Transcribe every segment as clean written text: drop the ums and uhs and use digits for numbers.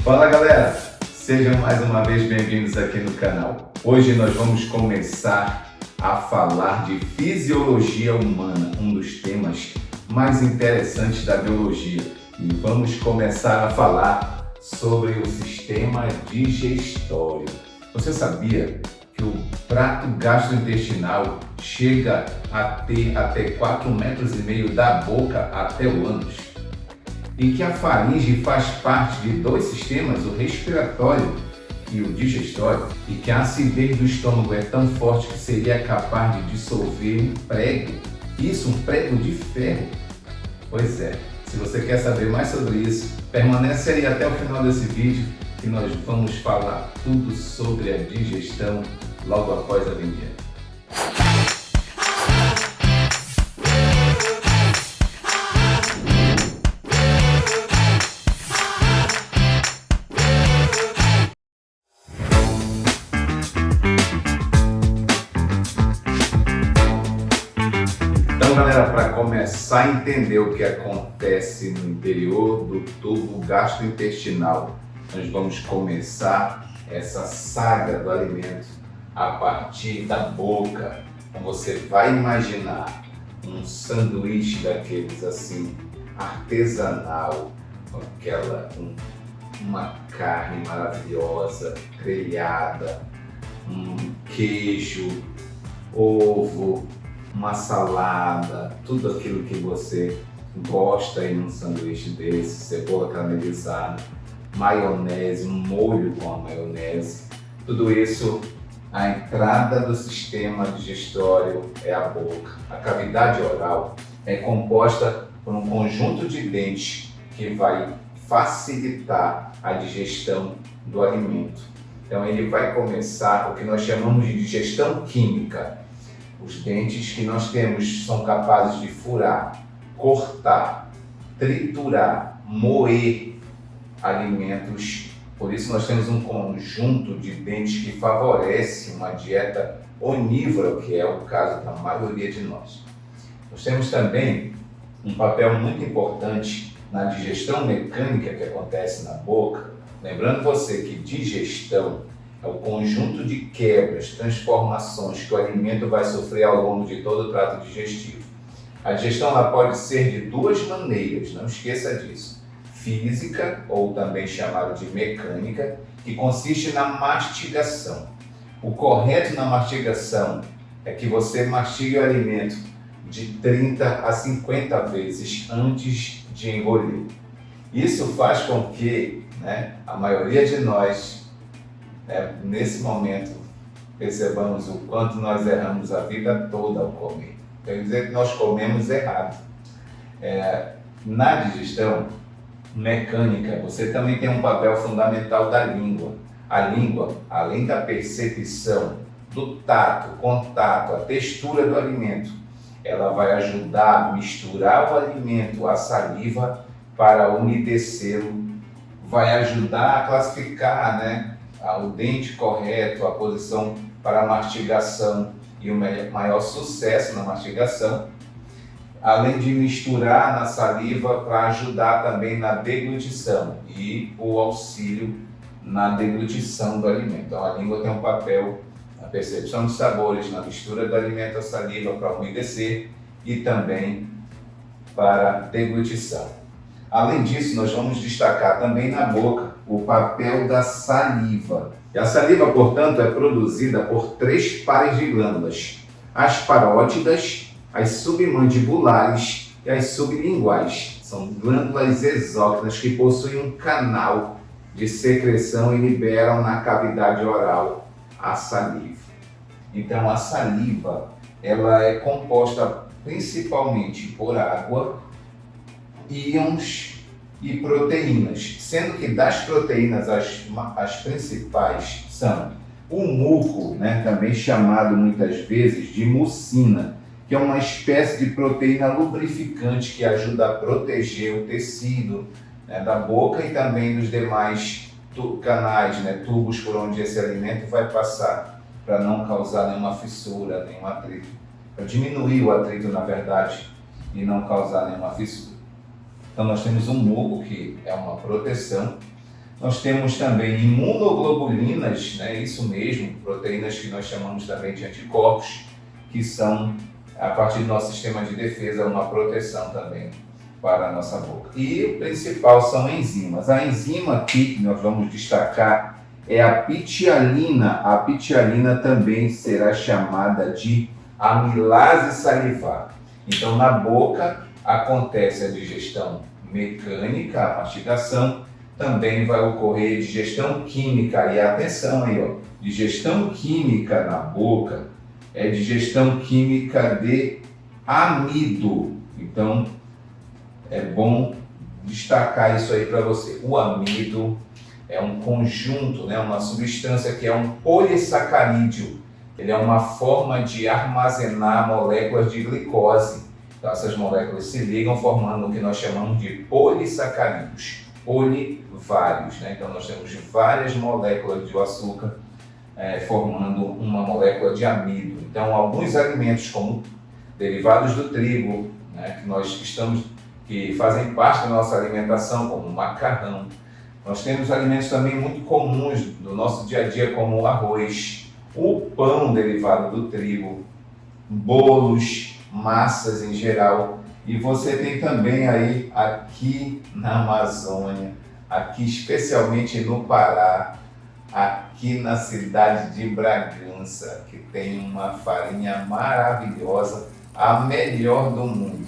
Fala galera, sejam mais uma vez bem-vindos aqui no canal. Hoje nós vamos começar a falar de fisiologia humana, um dos temas mais interessantes da biologia. E vamos começar a falar sobre o sistema digestório. Você sabia que o trato gastrointestinal chega a ter até 4,5 metros da boca até o ânus? E que a faringe faz parte de dois sistemas, o respiratório e o digestório, e que a acidez do estômago é tão forte que seria capaz de dissolver um prego. Isso, um prego de ferro. Pois é, se você quer saber mais sobre isso, permanece aí até o final desse vídeo que nós vamos falar tudo sobre a digestão logo após a vinheta. Então, galera, para começar a entender o que acontece no interior do tubo gastrointestinal, nós vamos começar essa saga do alimento a partir da boca. Então, você vai imaginar um sanduíche daqueles assim, artesanal, com uma carne maravilhosa, grelhada, um queijo, ovo, uma salada, tudo aquilo que você gosta em um sanduíche desse, cebola caramelizada, maionese, um molho com a maionese, tudo isso, a entrada do sistema digestório é a boca. A cavidade oral é composta por um conjunto de dentes que vai facilitar a digestão do alimento. Então ele vai começar o que nós chamamos de digestão química. Os dentes que nós temos são capazes de furar, cortar, triturar, moer alimentos. Por isso nós temos um conjunto de dentes que favorece uma dieta onívora, que é o caso da maioria de nós. Nós temos também um papel muito importante na digestão mecânica que acontece na boca. Lembrando você que digestão é o conjunto de quebras, transformações que o alimento vai sofrer ao longo de todo o trato digestivo. A digestão ela pode ser de duas maneiras, não esqueça disso. Física, ou também chamada de mecânica, que consiste na mastigação. O correto na mastigação é que você mastigue o alimento de 30 a 50 vezes antes de engolir. Isso faz com que a maioria de nós, nesse momento, percebamos o quanto nós erramos a vida toda ao comer. Quer dizer que nós comemos errado. Na digestão mecânica, você também tem um papel fundamental da língua. A língua, além da percepção, do tato, contato, a textura do alimento, ela vai ajudar a misturar o alimento à saliva para umedecê-lo, vai ajudar a classificar o dente correto, a posição para a mastigação e o maior sucesso na mastigação, além de misturar na saliva para ajudar também na deglutição e o auxílio na deglutição do alimento. Então a língua tem um papel na percepção de sabores, na mistura do alimento à saliva para umedecer e também para deglutição. Além disso, nós vamos destacar também na boca o papel da saliva. E a saliva, portanto, é produzida por 3 pares de glândulas: as parótidas, as submandibulares e as sublinguais. São glândulas exócrinas que possuem um canal de secreção e liberam na cavidade oral a saliva. Então, a saliva ela é composta principalmente por água, íons e proteínas, sendo que das proteínas as principais são o muco, também chamado muitas vezes de mucina, que é uma espécie de proteína lubrificante que ajuda a proteger o tecido da boca e também dos demais canais, tubos por onde esse alimento vai passar, para não causar nenhuma fissura, nenhum atrito, para diminuir o atrito, na verdade, e não causar nenhuma fissura. Então nós temos um muco, que é uma proteção. Nós temos também imunoglobulinas, né? Isso mesmo, proteínas que nós chamamos também de anticorpos, que são, a partir do nosso sistema de defesa, uma proteção também para a nossa boca. E o principal são enzimas. A enzima aqui que nós vamos destacar é a pitialina. A pitialina também será chamada de amilase salivar. Então, na boca acontece a digestão mecânica, a mastigação, também vai ocorrer digestão química. E atenção aí, ó, digestão química na boca é digestão química de amido. Então, é bom destacar isso aí para você. O amido é um conjunto, né, uma substância que é um polissacarídeo. Ele é uma forma de armazenar moléculas de glicose. Então, essas moléculas se ligam formando o que nós chamamos de polissacarídeos. Vários, né? Então, nós temos várias moléculas de açúcar formando uma molécula de amido. Então, alguns alimentos, como derivados do trigo, né, que fazem parte da nossa alimentação, como o macarrão. Nós temos alimentos também muito comuns do nosso dia a dia, como o arroz, o pão derivado do trigo, bolos, massas em geral. E você tem também aí, aqui na Amazônia, aqui especialmente no Pará, aqui na cidade de Bragança, que tem uma farinha maravilhosa, a melhor do mundo.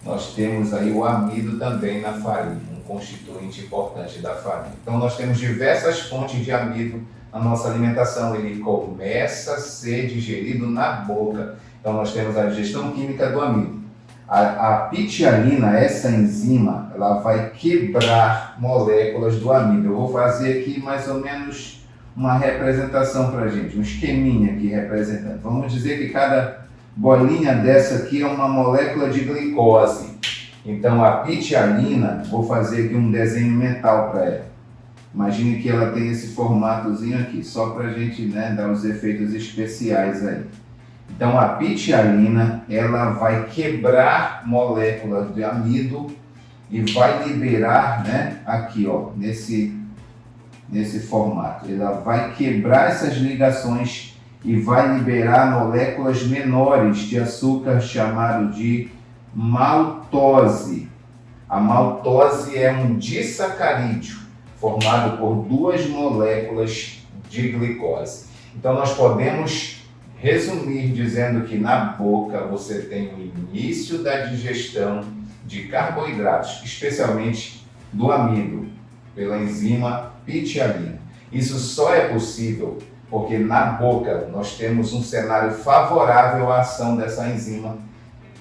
Nós temos aí o amido também na farinha, um constituinte importante da farinha. Então nós temos diversas fontes de amido na nossa alimentação. Ele começa a ser digerido na boca. Então nós temos a digestão química do amido. A pitialina, essa enzima, ela vai quebrar moléculas do amido. Eu vou fazer aqui mais ou menos uma representação para a gente, um esqueminha aqui representando. Vamos dizer que cada bolinha dessa aqui é uma molécula de glicose. Então a pitialina, vou fazer aqui um desenho mental para ela. Imagine que ela tem esse formatozinho aqui, só para a gente, né, dar os efeitos especiais aí. Então a pitialina, ela vai quebrar moléculas de amido e vai liberar, né, aqui, ó, nesse formato. Ela vai quebrar essas ligações e vai liberar moléculas menores de açúcar chamado de maltose. A maltose é um disacarídeo formado por duas moléculas de glicose. Então nós podemos resumir dizendo que na boca você tem o início da digestão de carboidratos, especialmente do amido, pela enzima pitialina. Isso só é possível porque na boca nós temos um cenário favorável à ação dessa enzima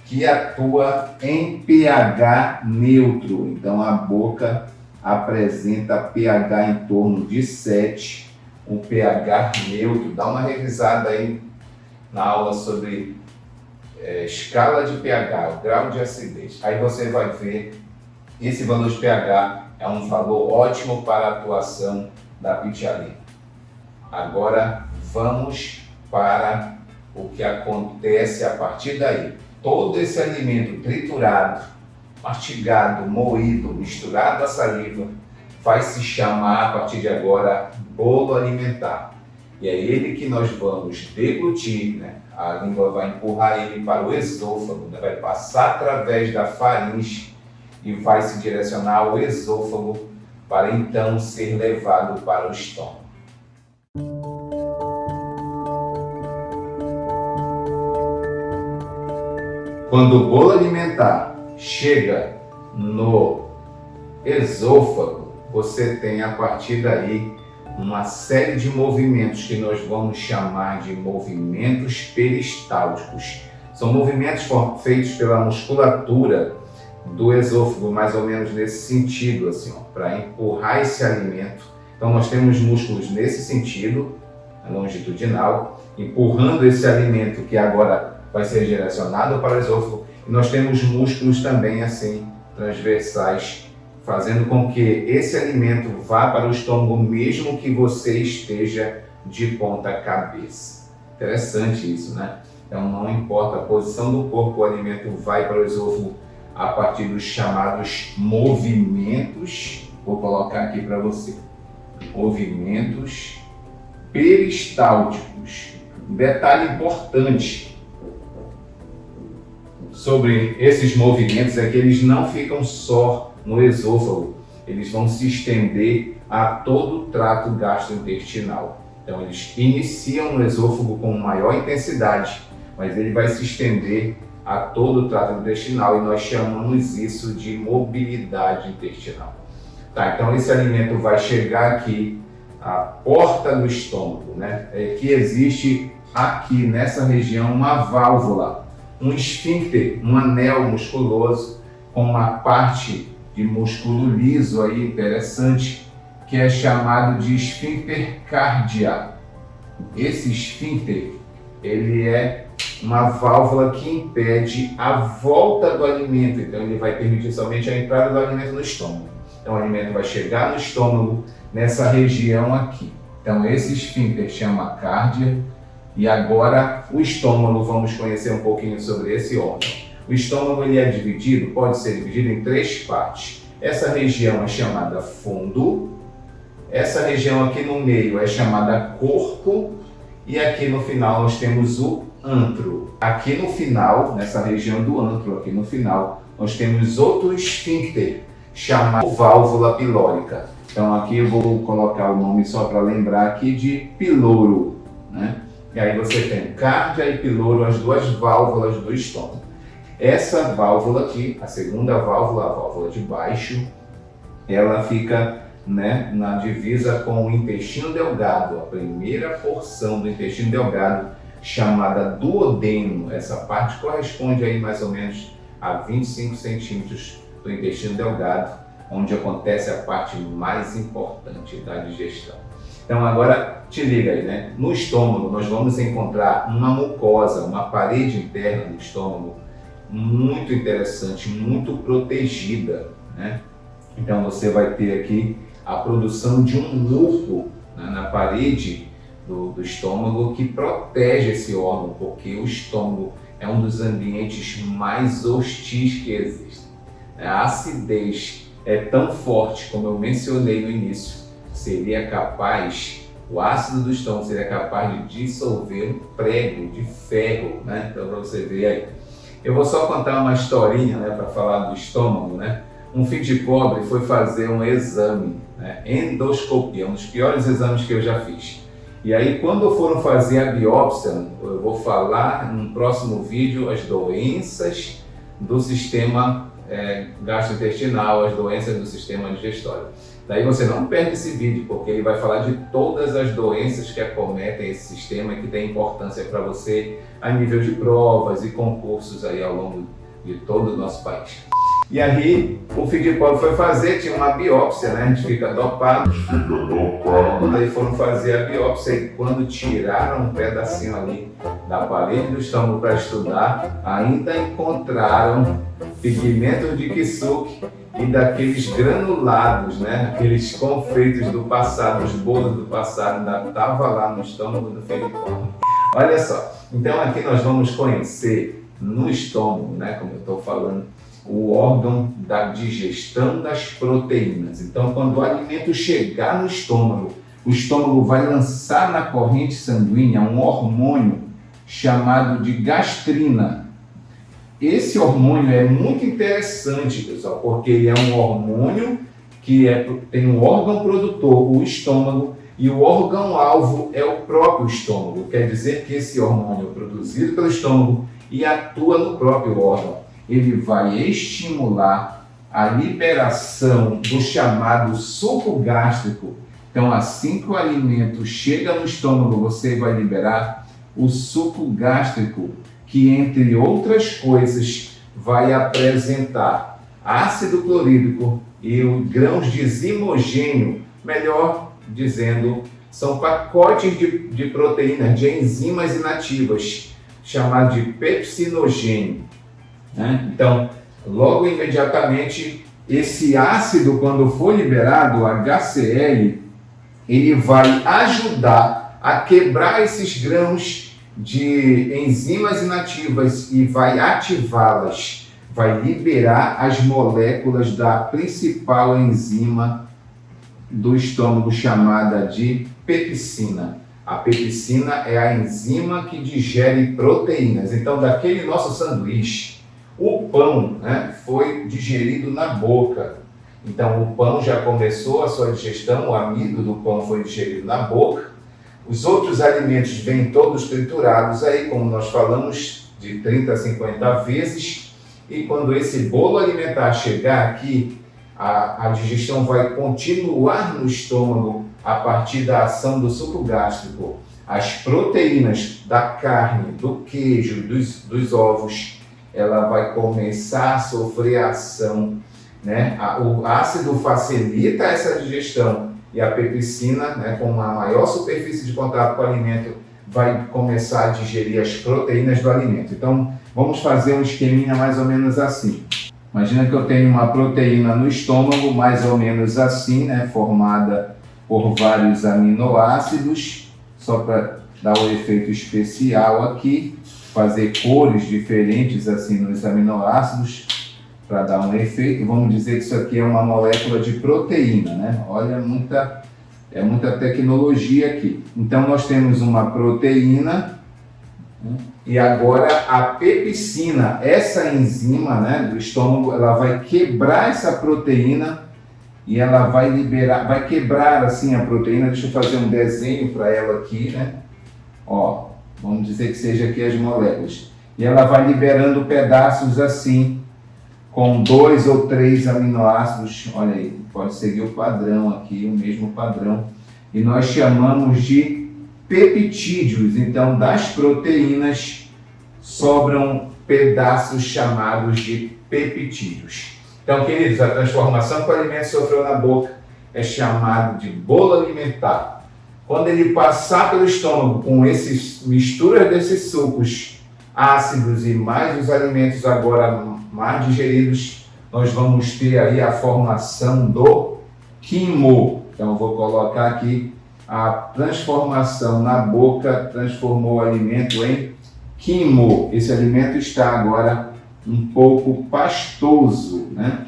que atua em pH neutro. Então a boca apresenta pH em torno de 7, um pH neutro. Dá uma revisada aí na aula sobre escala de pH, o grau de acidez. Aí você vai ver esse valor de pH é um valor ótimo para a atuação da pitialina. Agora vamos para o que acontece a partir daí. Todo esse alimento triturado, mastigado, moído, misturado à saliva, vai se chamar a partir de agora bolo alimentar. E é ele que nós vamos deglutir, né? A língua vai empurrar ele para o esôfago, né? Vai passar através da faringe e vai se direcionar ao esôfago para então ser levado para o estômago. Quando o bolo alimentar chega no esôfago, você tem a partir daí uma série de movimentos que nós vamos chamar de movimentos peristálticos. São movimentos feitos pela musculatura do esôfago, mais ou menos nesse sentido, assim, para empurrar esse alimento. Então nós temos músculos nesse sentido, longitudinal, empurrando esse alimento que agora vai ser direcionado para o esôfago. E nós temos músculos também assim, transversais, fazendo com que esse alimento vá para o estômago mesmo que você esteja de ponta cabeça. Interessante isso, né? Então não importa a posição do corpo, o alimento vai para o esôfago a partir dos chamados movimentos. Vou colocar aqui para você. movimentos peristálticos. Um detalhe importante sobre esses movimentos é que eles não ficam só no esôfago, eles vão se estender a todo o trato gastrointestinal. Então eles iniciam no esôfago com maior intensidade, mas ele vai se estender a todo o trato intestinal e nós chamamos isso de mobilidade intestinal. Tá, então esse alimento vai chegar aqui, a porta do estômago, né? É que existe aqui nessa região uma válvula, um esfíncter, um anel musculoso com uma parte de músculo liso aí interessante, que é chamado de esfíncter cardia. Esse esfíncter, ele é uma válvula que impede a volta do alimento, então ele vai permitir somente a entrada do alimento no estômago. Então o alimento vai chegar no estômago nessa região aqui. Então esse esfíncter chama cardia. E agora o estômago, vamos conhecer um pouquinho sobre esse órgão. O estômago ele é dividido, pode ser dividido em 3 partes. Essa região é chamada fundo, essa região aqui no meio é chamada corpo e aqui no final nós temos o antro. Aqui no final, nessa região do antro, aqui no final, nós temos outro esfíncter chamado válvula pilórica. Então aqui eu vou colocar o nome só para lembrar aqui de piloro, né? E aí você tem cardia e piloro, as duas válvulas do estômago. Essa válvula aqui, a segunda válvula, a válvula de baixo, ela fica, né, na divisa com o intestino delgado, a primeira porção do intestino delgado, chamada duodeno. Essa parte corresponde aí mais ou menos a 25 centímetros do intestino delgado, onde acontece a parte mais importante da digestão. Então agora te liga aí, né? No estômago nós vamos encontrar uma mucosa, uma parede interna do estômago muito interessante, muito protegida, né? Então você vai ter aqui a produção de um muco, né, na parede do estômago que protege esse órgão, porque o estômago é um dos ambientes mais hostis que existem. A acidez é tão forte, como eu mencionei no início, o ácido do estômago seria capaz de dissolver um prego de ferro, né? Então, para você ver aí. Eu vou só contar uma historinha, né, para falar do estômago, né? Um filho de pobre foi fazer um exame, né, endoscopia, um dos piores exames que eu já fiz. E aí, quando foram fazer a biópsia, eu vou falar no próximo vídeo as doenças do sistema gastrointestinal, as doenças do sistema digestório. Daí você não perde esse vídeo, porque ele vai falar de todas as doenças que acometem esse sistema e que tem importância para você a nível de provas e concursos aí ao longo de todo o nosso país. E aí, o filho de pobre foi fazer, tinha uma biópsia, né? A gente fica dopado. Aí foram fazer a biópsia e quando tiraram um pedacinho ali da parede do estômago para estudar, ainda encontraram pigmentos de kisuke e daqueles granulados, né? Aqueles confeitos do passado, os bolos do passado, ainda estava lá no estômago do filho de pobre. Olha só, então aqui nós vamos conhecer no estômago, né? Como eu estou falando, o órgão da digestão das proteínas. Então, quando o alimento chegar no estômago, o estômago vai lançar na corrente sanguínea um hormônio chamado de gastrina. Esse hormônio é muito interessante, pessoal, porque ele é um hormônio que tem um órgão produtor, o estômago, e o órgão-alvo é o próprio estômago. Quer dizer que esse hormônio é produzido pelo estômago e atua no próprio órgão. Ele vai estimular a liberação do chamado suco gástrico. Então, assim que o alimento chega no estômago, você vai liberar o suco gástrico, que, entre outras coisas, vai apresentar ácido clorídrico e grãos de zimogênio, melhor dizendo, são pacotes de proteínas, de enzimas inativas, chamados de pepsinogênio. Então, logo imediatamente, esse ácido, quando for liberado, HCl, ele vai ajudar a quebrar esses grãos de enzimas inativas e vai ativá-las, vai liberar as moléculas da principal enzima do estômago chamada de pepsina. A pepsina é a enzima que digere proteínas. Então, daquele nosso sanduíche, o pão, né, foi digerido na boca. Então, o pão já começou a sua digestão, o amido do pão foi digerido na boca. Os outros alimentos vêm todos triturados aí, como nós falamos, de 30 a 50 vezes. E quando esse bolo alimentar chegar aqui, a digestão vai continuar no estômago a partir da ação do suco gástrico. As proteínas da carne, do queijo, dos ovos, ela vai começar a sofrer a ação, né? O ácido facilita essa digestão e a pepsina, né, com uma maior superfície de contato com o alimento, vai começar a digerir as proteínas do alimento. Então, vamos fazer um esqueminha mais ou menos assim. Imagina que eu tenho uma proteína no estômago, mais ou menos assim, né, formada por vários aminoácidos, só para dar o efeito especial aqui, fazer cores diferentes assim nos aminoácidos, para dar um efeito. Vamos dizer que isso aqui é uma molécula de proteína, né? Olha, é muita tecnologia aqui. Então, nós temos uma proteína, e agora a pepsina, essa enzima, né, do estômago, ela vai quebrar essa proteína e ela vai liberar, vai quebrar assim a proteína. Deixa eu fazer um desenho para ela aqui, né? Ó, vamos dizer que seja aqui as moléculas. E ela vai liberando pedaços assim, com 2 ou 3 aminoácidos. Olha aí, pode seguir o padrão aqui, o mesmo padrão. E nós chamamos de peptídeos. Então, das proteínas sobram pedaços chamados de peptídeos. Então, queridos, a transformação que o alimento sofreu na boca é chamado de bolo alimentar. Quando ele passar pelo estômago com esses misturas desses sucos ácidos e mais os alimentos agora mais digeridos, nós vamos ter aí a formação do quimo. Então, eu vou colocar aqui a transformação na boca, transformou o alimento em quimo. Esse alimento está agora um pouco pastoso, né?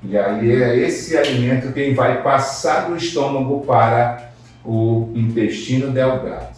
E aí é esse alimento quem vai passar do estômago para o intestino delgado.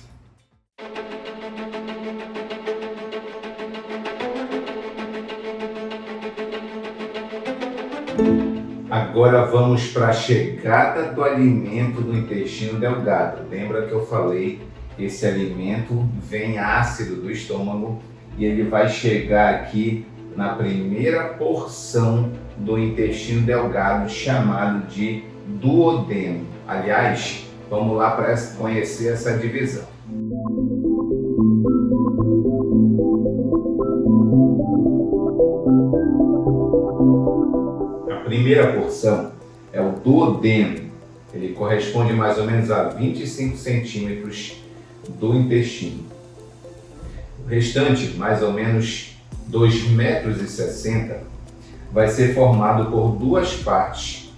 Agora vamos para a chegada do alimento no intestino delgado. Lembra que eu falei que esse alimento vem ácido do estômago e ele vai chegar aqui na primeira porção do intestino delgado, chamado de duodeno. Aliás, vamos lá para conhecer essa divisão. A primeira porção é o duodeno. Ele corresponde mais ou menos a 25 centímetros do intestino. O restante, mais ou menos 2,60 metros, vai ser formado por duas partes,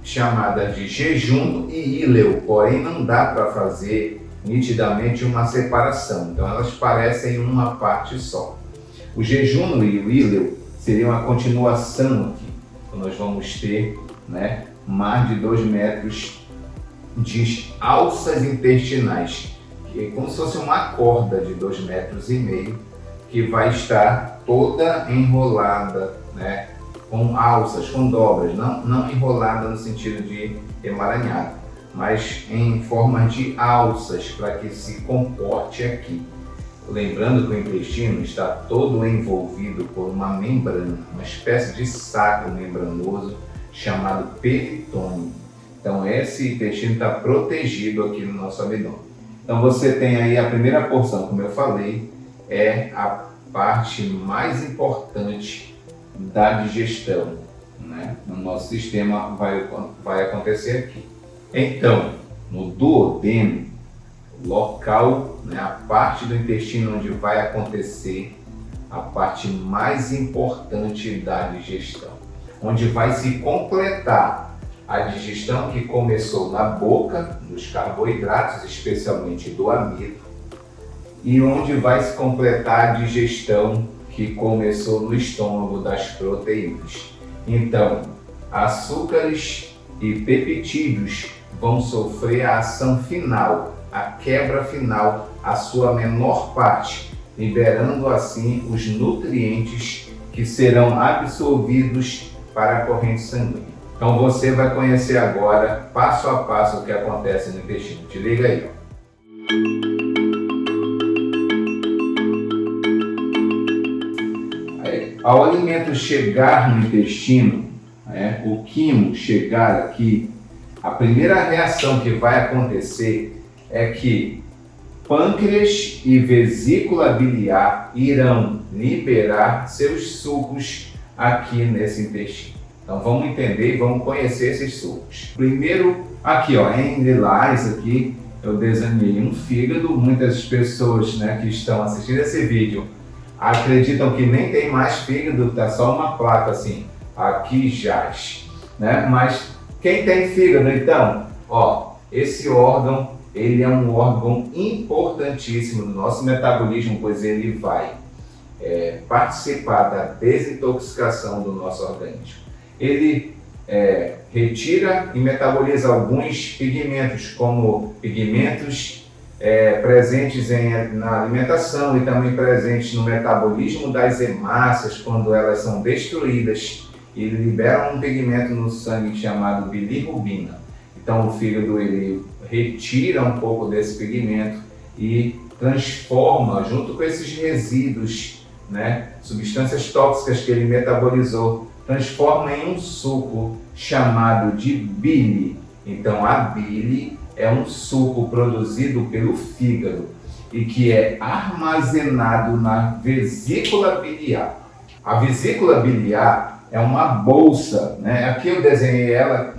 chamadas de jejum e íleo, porém não dá para fazer nitidamente uma separação, então elas parecem uma parte só. O jejum e o íleo seriam a continuação aqui. Nós vamos ter, né, mais de 2 metros de alças intestinais, que é como se fosse uma corda de 2,5 metros, que vai estar toda enrolada, né, com alças, com dobras, não enrolada no sentido de emaranhada, mas em forma de alças, para que se comporte aqui. Lembrando que o intestino está todo envolvido por uma membrana, uma espécie de saco membranoso chamado peritônio. Então esse intestino está protegido aqui no nosso abdômen. Então você tem aí a primeira porção, como eu falei, é a parte mais importante da digestão, né? No nosso sistema vai acontecer aqui. Então, no duodeno, local, né, a parte do intestino onde vai acontecer a parte mais importante da digestão, onde vai se completar a digestão que começou na boca, dos carboidratos, especialmente do amido, e onde vai se completar a digestão que começou no estômago, das proteínas. Então, açúcares e peptídeos vão sofrer a ação final, a quebra final, a sua menor parte, liberando assim os nutrientes que serão absorvidos para a corrente sanguínea. Então você vai conhecer agora, passo a passo, o que acontece no intestino. Te liga aí. Ao alimento chegar no intestino, o quimo chegar aqui, a primeira reação que vai acontecer é que pâncreas e vesícula biliar irão liberar seus sucos aqui nesse intestino. Então vamos entender e vamos conhecer esses sucos. Primeiro, aqui em lilás, aqui eu desenhei um fígado. Muitas pessoas que estão assistindo esse vídeo acreditam que nem tem mais fígado, tá só uma placa assim, aqui jaz, Mas quem tem fígado, então, esse órgão, ele é um órgão importantíssimo no nosso metabolismo, pois ele vai participar da desintoxicação do nosso organismo. Ele retira e metaboliza alguns pigmentos, como pigmentos presentes na alimentação e também presentes no metabolismo das hemácias, quando elas são destruídas e liberam um pigmento no sangue chamado bilirrubina. Então o fígado ele retira um pouco desse pigmento e transforma, junto com esses resíduos, substâncias tóxicas que ele metabolizou, transforma em um suco chamado de bile. Então a bile é um suco produzido pelo fígado e que é armazenado na vesícula biliar. A vesícula biliar é uma bolsa, Aqui eu desenhei ela,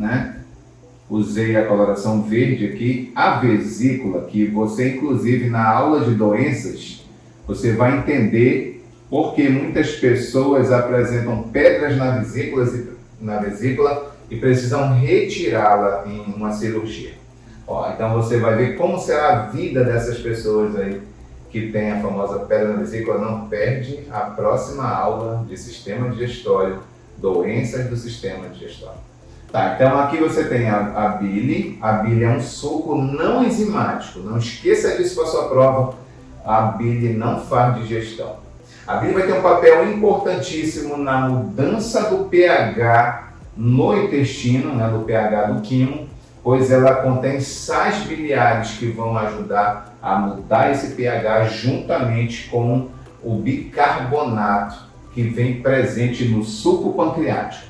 Usei a coloração verde aqui. A vesícula, que você inclusive na aula de doenças, você vai entender porque muitas pessoas apresentam pedras na vesícula e precisam retirá-la em uma cirurgia. Então você vai ver como será a vida dessas pessoas aí que tem a famosa pedra na vesícula. Não perde a próxima aula de sistema digestório, doenças do sistema digestório. Então aqui você tem a bile. A bile é um suco não enzimático. Não esqueça disso para a sua prova. A bile não faz digestão. A bile vai ter um papel importantíssimo na mudança do pH no intestino, do pH do quimo, pois ela contém sais biliares que vão ajudar a mudar esse pH juntamente com o bicarbonato que vem presente no suco pancreático.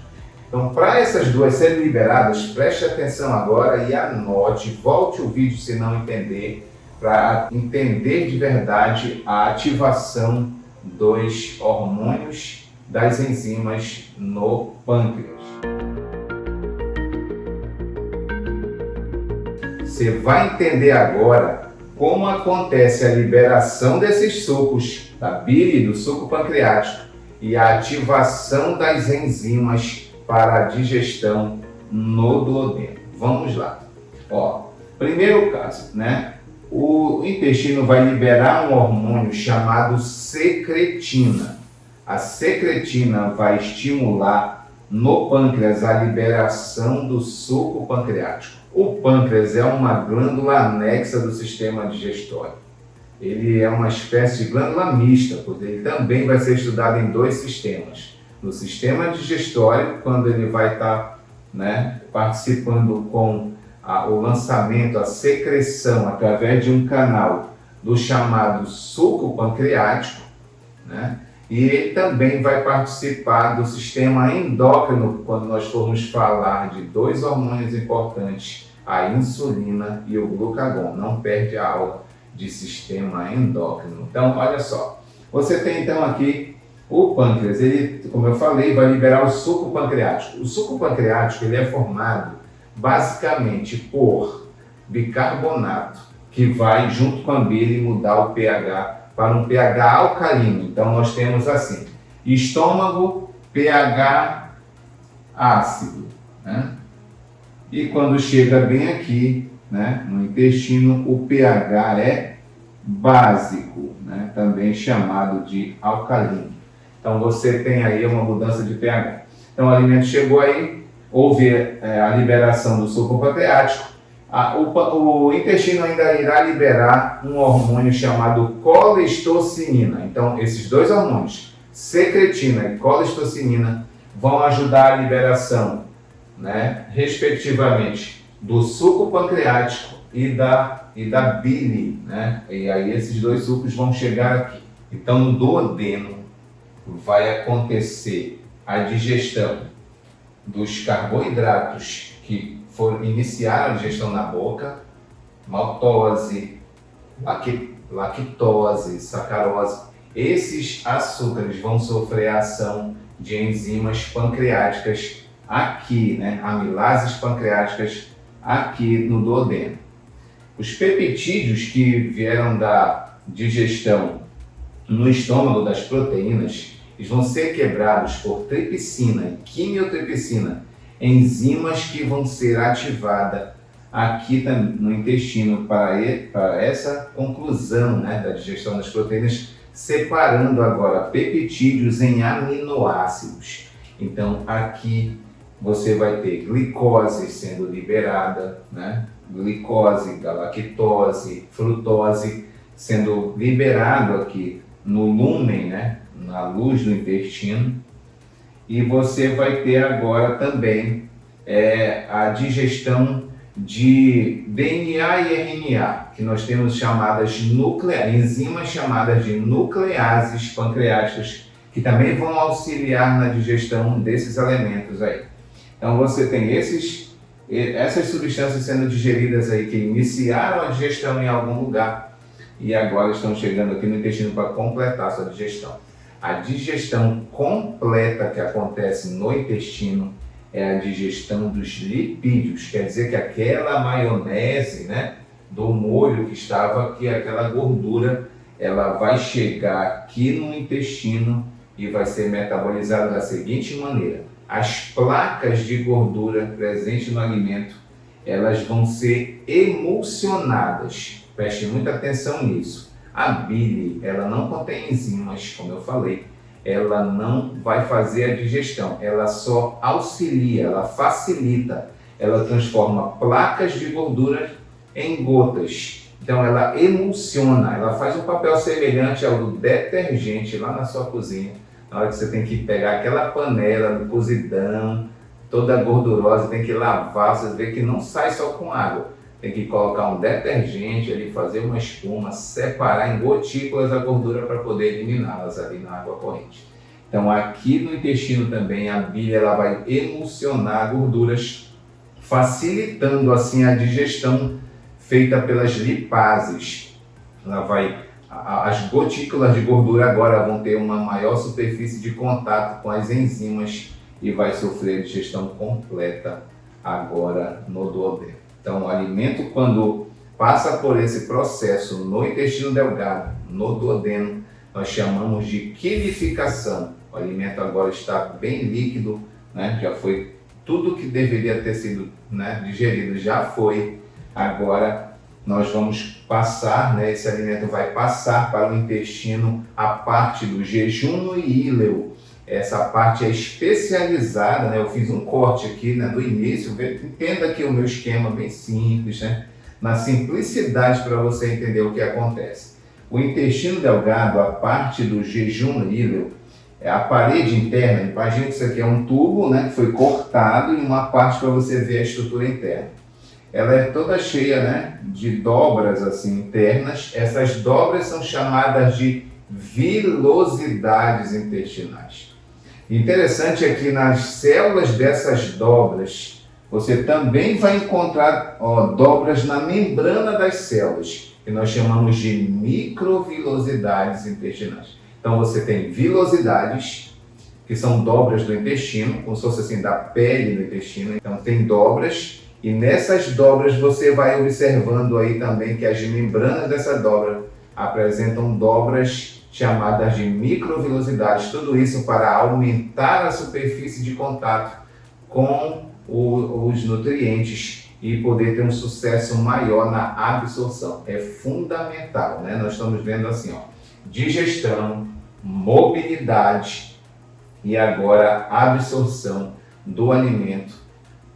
Então, para essas duas serem liberadas, preste atenção agora e anote, volte o vídeo se não entender, para entender de verdade a ativação dos hormônios das enzimas no pâncreas. Você vai entender agora como acontece a liberação desses sucos, da bile e do suco pancreático, e a ativação das enzimas para a digestão no duodeno. Vamos lá. Primeiro caso, o intestino vai liberar um hormônio chamado secretina. A secretina vai estimular no pâncreas a liberação do suco pancreático. O pâncreas é uma glândula anexa do sistema digestório. Ele é uma espécie de glândula mista, porque ele também vai ser estudado em dois sistemas. No sistema digestório, quando ele vai estar participando com o lançamento, a secreção através de um canal do chamado suco pancreático, e ele também vai participar do sistema endócrino quando nós formos falar de dois hormônios importantes, a insulina e o glucagon. Não perde a aula de sistema endócrino. Então, olha só, você tem então aqui o pâncreas, ele, como eu falei, vai liberar o suco pancreático. O suco pancreático ele é formado basicamente por bicarbonato, que vai junto com a bile mudar o pH para um pH alcalino. Então nós temos assim, estômago, pH ácido, E quando chega bem aqui, no intestino, o pH é básico, também chamado de alcalino. Então você tem aí uma mudança de pH. Então o alimento chegou aí, houve a liberação do suco pancreático, o intestino ainda irá liberar um hormônio chamado colestecinina. Então, esses dois hormônios, secretina e colestecinina, vão ajudar a liberação, né, respectivamente, do suco pancreático e da bile, né? E aí esses dois sucos vão chegar aqui. Então, no duodeno vai acontecer a digestão dos carboidratos que iniciaram a digestão na boca, maltose, lactose, sacarose. Esses açúcares vão sofrer a ação de enzimas pancreáticas aqui, né? Amilases pancreáticas aqui no duodeno. Os peptídeos que vieram da digestão no estômago das proteínas, eles vão ser quebrados por tripsina e quimiotripsina, enzimas que vão ser ativadas aqui no intestino para essa conclusão, né, da digestão das proteínas, separando agora peptídeos em aminoácidos. Então aqui você vai ter glicose sendo liberada, né? Glicose, galactose, frutose sendo liberado aqui no lúmen, né? Na luz do intestino. E você vai ter agora também a digestão de DNA e RNA, que nós temos chamadas enzimas chamadas de nucleases pancreáticas, que também vão auxiliar na digestão desses alimentos aí. Então você tem essas substâncias sendo digeridas aí, que iniciaram a digestão em algum lugar e agora estão chegando aqui no intestino para completar a sua digestão. A digestão completa que acontece no intestino é a digestão dos lipídios, quer dizer que aquela maionese, né, do molho que estava aqui, aquela gordura, ela vai chegar aqui no intestino e vai ser metabolizada da seguinte maneira: as placas de gordura presentes no alimento, elas vão ser emulsionadas. Preste muita atenção nisso. A bile, ela não contém enzimas, como eu falei. Ela não vai fazer a digestão, ela só auxilia, ela facilita, ela transforma placas de gordura em gotas. Então ela emulsiona, ela faz um papel semelhante ao do detergente lá na sua cozinha. Na hora que você tem que pegar aquela panela do cozidão, toda gordurosa, tem que lavar, você vê que não sai só com água. Tem que colocar um detergente ali, fazer uma espuma, separar em gotículas a gordura para poder eliminá-las ali na água corrente. Então aqui no intestino também a bile ela vai emulsionar gorduras, facilitando assim a digestão feita pelas lipases. As gotículas de gordura agora vão ter uma maior superfície de contato com as enzimas e vai sofrer digestão completa agora no duodeno. Então, o alimento, quando passa por esse processo no intestino delgado, no duodeno, nós chamamos de quilificação. O alimento agora está bem líquido, né? Já foi tudo que deveria ter sido, né, digerido, já foi. Agora nós vamos passar, né, esse alimento vai passar para o intestino a parte do jejum e íleo. Essa parte é especializada, né? Eu fiz um corte aqui, né, do início, entenda aqui o meu esquema bem simples, né? Na simplicidade para você entender o que acontece. O intestino delgado, a parte do jejum e íleo, é a parede interna. Imagina que isso aqui é um tubo, né, que foi cortado em uma parte para você ver a estrutura interna. Ela é toda cheia, né, de dobras assim, internas. Essas dobras são chamadas de vilosidades intestinais. Interessante é que nas células dessas dobras, você também vai encontrar dobras na membrana das células, que nós chamamos de microvilosidades intestinais. Então você tem vilosidades, que são dobras do intestino, como se fosse assim, da pele do intestino. Então tem dobras, e nessas dobras você vai observando aí também que as membranas dessa dobra apresentam dobras chamadas de microvilosidades, tudo isso para aumentar a superfície de contato com os nutrientes e poder ter um sucesso maior na absorção. É fundamental, né? Nós estamos vendo assim, digestão, mobilidade e agora absorção do alimento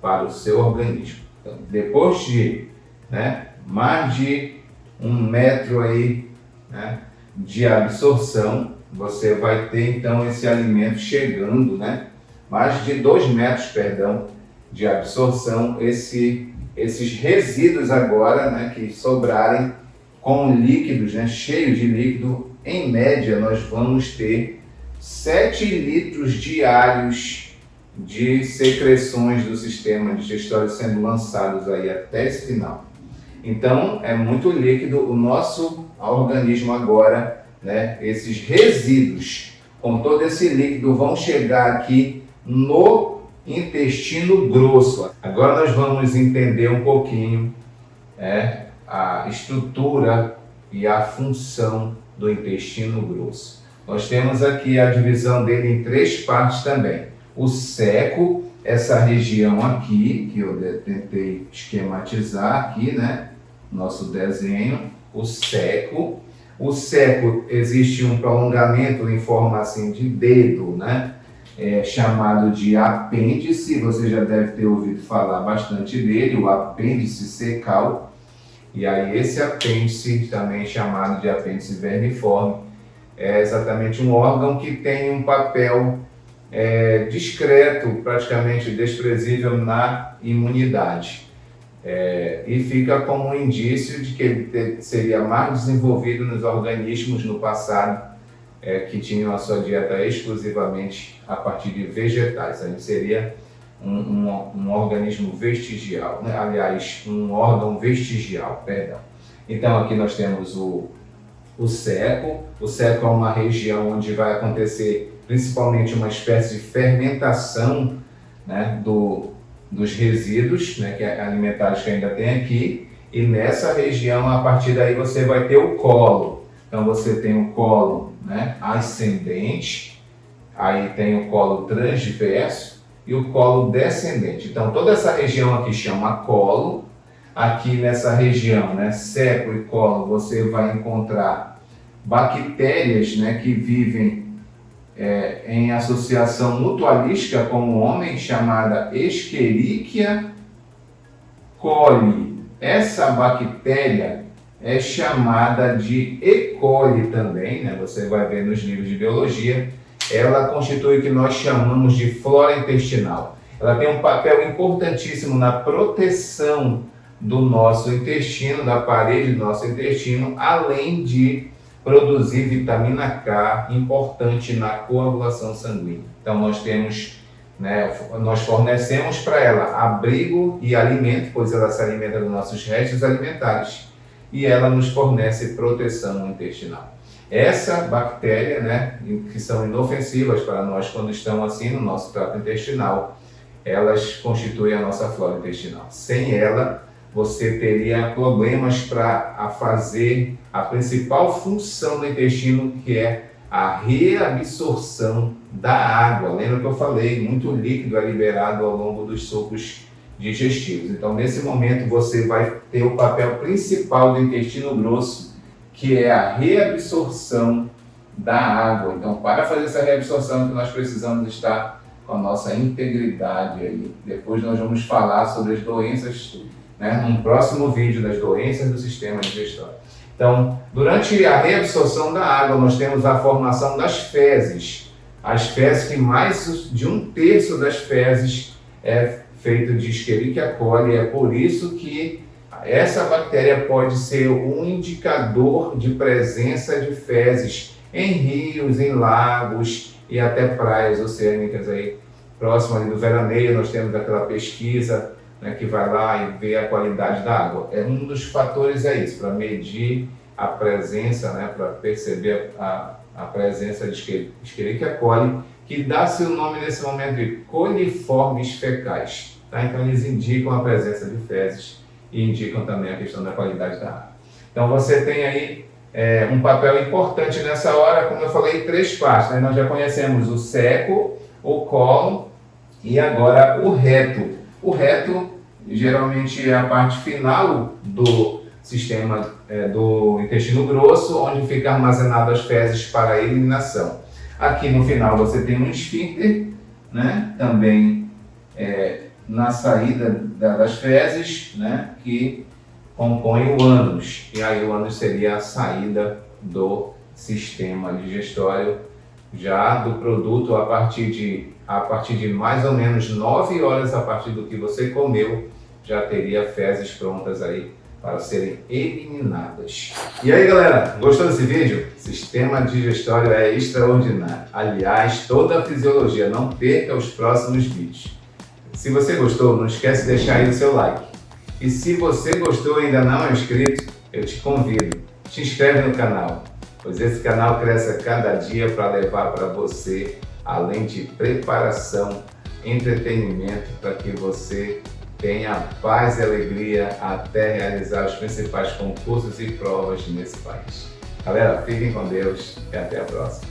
para o seu organismo. Então, depois de, mais de 1 metro aí, de absorção, você vai ter então esse alimento chegando, mais de 2 metros, perdão, de absorção, esses resíduos agora, que sobrarem com líquidos, cheios de líquido. Em média, nós vamos ter 7 litros diários de secreções do sistema digestório sendo lançados aí até esse final. Então, é muito líquido. O nosso organismo agora, esses resíduos com todo esse líquido vão chegar aqui no intestino grosso. Agora nós vamos entender um pouquinho a estrutura e a função do intestino grosso. Nós temos aqui a divisão dele em 3 partes também. O seco, essa região aqui, que eu tentei esquematizar aqui, nosso desenho, o seco. O seco, existe um prolongamento em forma assim de dedo, chamado de apêndice. Você já deve ter ouvido falar bastante dele, o apêndice secal. E aí esse apêndice, também chamado de apêndice vermiforme, é exatamente um órgão que tem um papel discreto, praticamente desprezível na imunidade. E fica como um indício de que ele seria mais desenvolvido nos organismos no passado, que tinham a sua dieta exclusivamente a partir de vegetais. Aí seria um organismo vestigial, aliás, um órgão vestigial, perdão. Então aqui nós temos o seco. O seco é uma região onde vai acontecer principalmente uma espécie de fermentação, dos resíduos, que é alimentares que ainda tem aqui. E nessa região, a partir daí, você vai ter o colo. Então você tem o colo ascendente, aí tem o colo transverso e o colo descendente. Então toda essa região aqui chama colo. Aqui nessa região, seco e colo, você vai encontrar bactérias, que vivem em associação mutualística com o homem, chamada Escherichia coli. Essa bactéria é chamada de E. coli também, você vai ver nos livros de biologia. Ela constitui o que nós chamamos de flora intestinal. Ela tem um papel importantíssimo na proteção do nosso intestino, da parede do nosso intestino, além de produzir vitamina K, importante na coagulação sanguínea. Então nós fornecemos para ela abrigo e alimento, pois ela se alimenta dos nossos restos alimentares, e ela nos fornece proteção intestinal. Essa bactéria, que são inofensivas para nós quando estão assim no nosso trato intestinal, elas constituem a nossa flora intestinal. Sem ela, você teria problemas para fazer a principal função do intestino, que é a reabsorção da água. Lembra que eu falei, muito líquido é liberado ao longo dos sucos digestivos. Então, nesse momento, você vai ter o papel principal do intestino grosso, que é a reabsorção da água. Então, para fazer essa reabsorção, que nós precisamos estar com a nossa integridade aí. Depois nós vamos falar sobre as doenças, num próximo vídeo, das doenças do sistema digestório. Então, durante a reabsorção da água, nós temos a formação das fezes. As fezes, que mais de 1/3 das fezes é feito de Escherichia coli. É por isso que essa bactéria pode ser um indicador de presença de fezes em rios, em lagos e até praias oceânicas aí. Próximo ali do veraneio, nós temos aquela pesquisa, que vai lá e vê a qualidade da água. Um dos fatores é isso, para medir a presença, para perceber a presença de Escherichia coli, que dá seu nome nesse momento de coliformes fecais. Então eles indicam a presença de fezes e indicam também a questão da qualidade da água. Então você tem aí um papel importante nessa hora, como eu falei, 3 partes. Nós já conhecemos o seco, o colo e agora o reto. O reto geralmente é a parte final do sistema do intestino grosso, onde fica armazenado as fezes para a eliminação. Aqui no final você tem um esfíncter, também na saída das fezes, né, que compõem o ânus. E aí o ânus seria a saída do sistema digestório já do produto a partir de mais ou menos 9 horas a partir do que você comeu, já teria fezes prontas aí para serem eliminadas. E aí galera, gostou desse vídeo? Sistema digestório é extraordinário. Aliás, toda a fisiologia, não perca os próximos vídeos. Se você gostou, não esquece de deixar aí o seu like. E se você gostou e ainda não é inscrito, eu te convido, te inscreve no canal, pois esse canal cresce a cada dia para levar para você, além de preparação, entretenimento, para que você tenha paz e alegria até realizar os principais concursos e provas nesse país. Galera, fiquem com Deus e até a próxima.